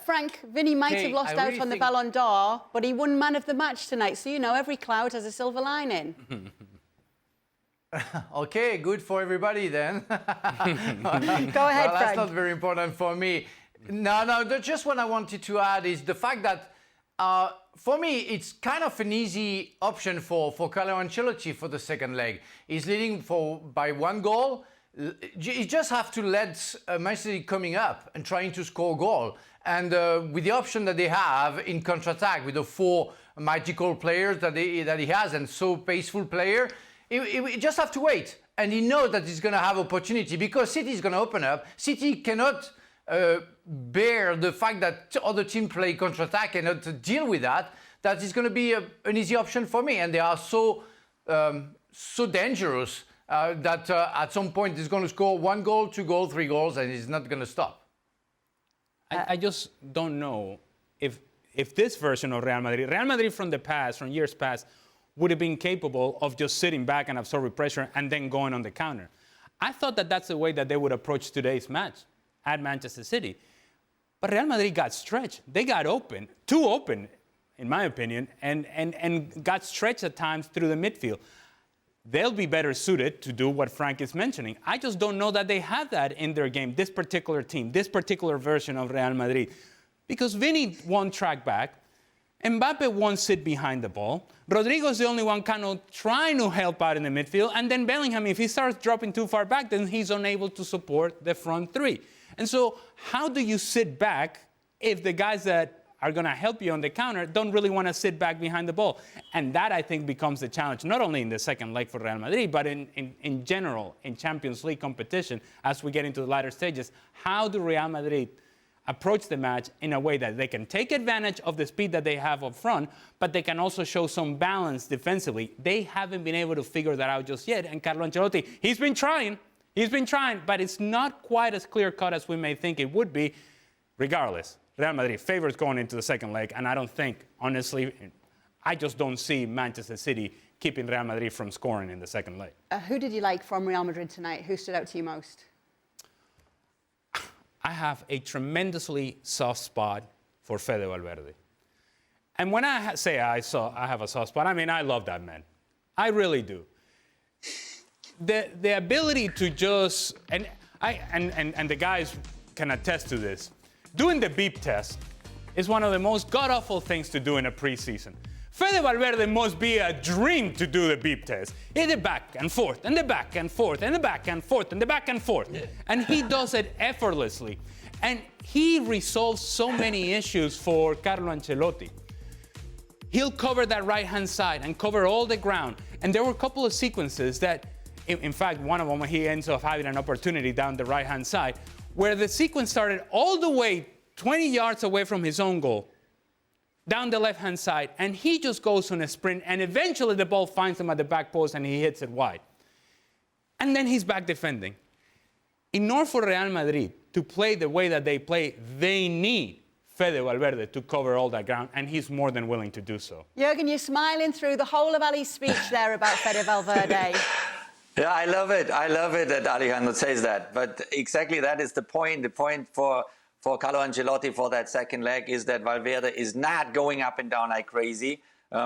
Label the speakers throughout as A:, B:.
A: Frank, Vinny might have lost out on the Ballon d'Or, but he won Man of the Match tonight. So, you know, every cloud has a silver lining.
B: Okay, good for everybody then.
A: Go ahead, Frank.
B: That's not very important for me. No, just what I wanted to add is the fact that for me, it's kind of an easy option for Carlo Ancelotti for the second leg. He's leading by 1 goal. You just have to let Manchester City coming up and trying to score a goal. And with the option that they have in counter-attack, with the 4 magical players that he has and so paceful player, he just have to wait. And he knows that he's going to have opportunity because City is going to open up. City cannot bear the fact that other teams play counter-attack and not to deal with that. That is going to be an easy option for me. And they are so dangerous that at some point he's going to score 1 goal, 2 goals, 3 goals, and he's not going to stop.
C: I just don't know if this version of Real Madrid from the past, from years past, would have been capable of just sitting back and absorbing pressure and then going on the counter. I thought that that's the way that they would approach today's match at Manchester City. But Real Madrid got stretched. They got open, too open, in my opinion, and got stretched at times through the midfield. They'll be better suited to do what Frank is mentioning. I just don't know that they have that in their game, this particular team, this particular version of Real Madrid. Because Vinny won't track back, Mbappe won't sit behind the ball, Rodrigo's the only one kind of trying to help out in the midfield, and then Bellingham, if he starts dropping too far back, then he's unable to support the front 3. And so how do you sit back if the guys that are going to help you on the counter don't really want to sit back behind the ball? And that, I think, becomes the challenge, not only in the second leg for Real Madrid, but in general, in Champions League competition, as we get into the latter stages. How do Real Madrid approach the match in a way that they can take advantage of the speed that they have up front, but they can also show some balance defensively? They haven't been able to figure that out just yet. And Carlo Ancelotti, he's been trying, but it's not quite as clear-cut as we may think it would be. Regardless, Real Madrid favors going into the second leg, and I don't think, honestly, I just don't see Manchester City keeping Real Madrid from scoring in the second leg.
A: Who did you like from Real Madrid tonight? Who stood out to you most?
C: I have a tremendously soft spot for Fede Valverde. And when I say I have a soft spot, I mean I love that man. I really do. The ability to just, and the guys can attest to this, doing the beep test is one of the most god-awful things to do in a preseason. Fede Valverde must be a dream to do the beep test. In the back and forth, and the back and forth, and the back and forth, and the back and forth. Yeah. And he does it effortlessly. And he resolves so many issues for Carlo Ancelotti. He'll cover that right-hand side and cover all the ground. And there were a couple of sequences that, in fact, one of them, he ends up having an opportunity down the right-hand side, where the sequence started all the way 20 yards away from his own goal, down the left-hand side, and he just goes on a sprint, and eventually the ball finds him at the back post, and he hits it wide. And then he's back defending. In order for Real Madrid to play the way that they play, they need Fede Valverde to cover all that ground, and he's more than willing to do so.
A: Jurgen, you're smiling through the whole of Ali's speech there about Fede Valverde.
D: Yeah, I love it. I love it that Alejandro says that. But exactly that is the point. The point for Carlo Ancelotti for that second leg is that Valverde is not going up and down like crazy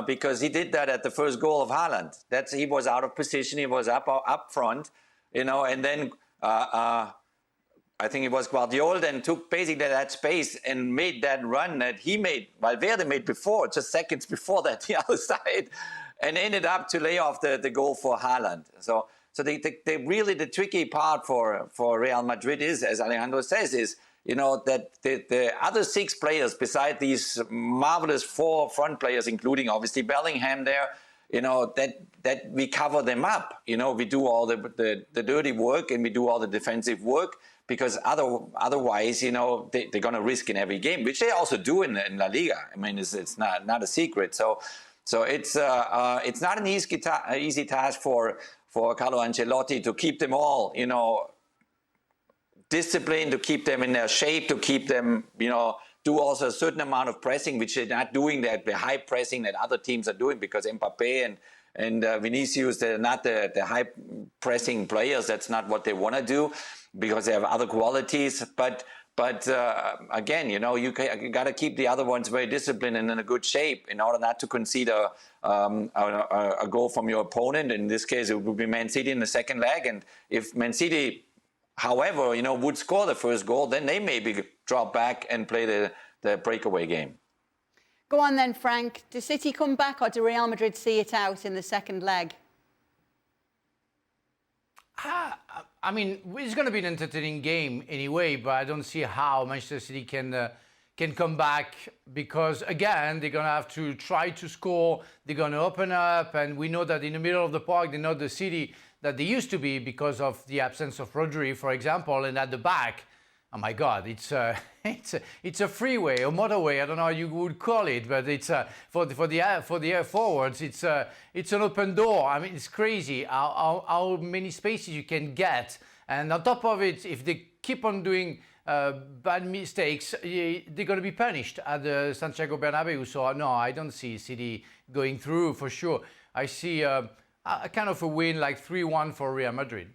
D: because he did that at the first goal of Haaland. He was out of position. He was up front, and then I think it was Guardiola then took basically that space and made that run that Valverde made before, just seconds before that, the other side, and ended up to lay off the goal for Haaland. So really the tricky part for Real Madrid is, as Alejandro says, is that the other 6 players beside these marvelous 4 front players, including obviously Bellingham there, that we cover them up. We do all the dirty work and we do all the defensive work because otherwise, they're going to risk in every game, which they also do in La Liga. I mean, it's not a secret. So it's not an easy task for Carlo Ancelotti to keep them all, discipline, to keep them in their shape, to keep them, do also a certain amount of pressing, which they're not doing that, the high pressing that other teams are doing because Mbappe and Vinicius, they're not the high pressing players. That's not what they want to do because they have other qualities. But But again, you know, you got to keep the other ones very disciplined and in a good shape in order not to concede a goal from your opponent. In this case, it would be Man City in the second leg. And if Man City, however, you know, would score the first goal, then they maybe drop back and play the breakaway game.
A: Go on then, Frank. Do City come back or do Real Madrid see it out in the second leg?
B: I mean, it's going to be an entertaining game anyway, but I don't see how Manchester City can come back because, again, they're going to have to try to score. They're going to open up, and we know that in the middle of the park, they're not the City that they used to be because of the absence of Rodri, for example, and at the back, oh my God, it's a freeway or motorway. I don't know how you would call it, but it's for the forwards. It's an open door. I mean, it's crazy how many spaces you can get, and on top of it, if they keep on doing bad mistakes, they're going to be punished at the Santiago Bernabeu. So no, I don't see City going through for sure. I see a kind of a win like 3-1 for Real Madrid.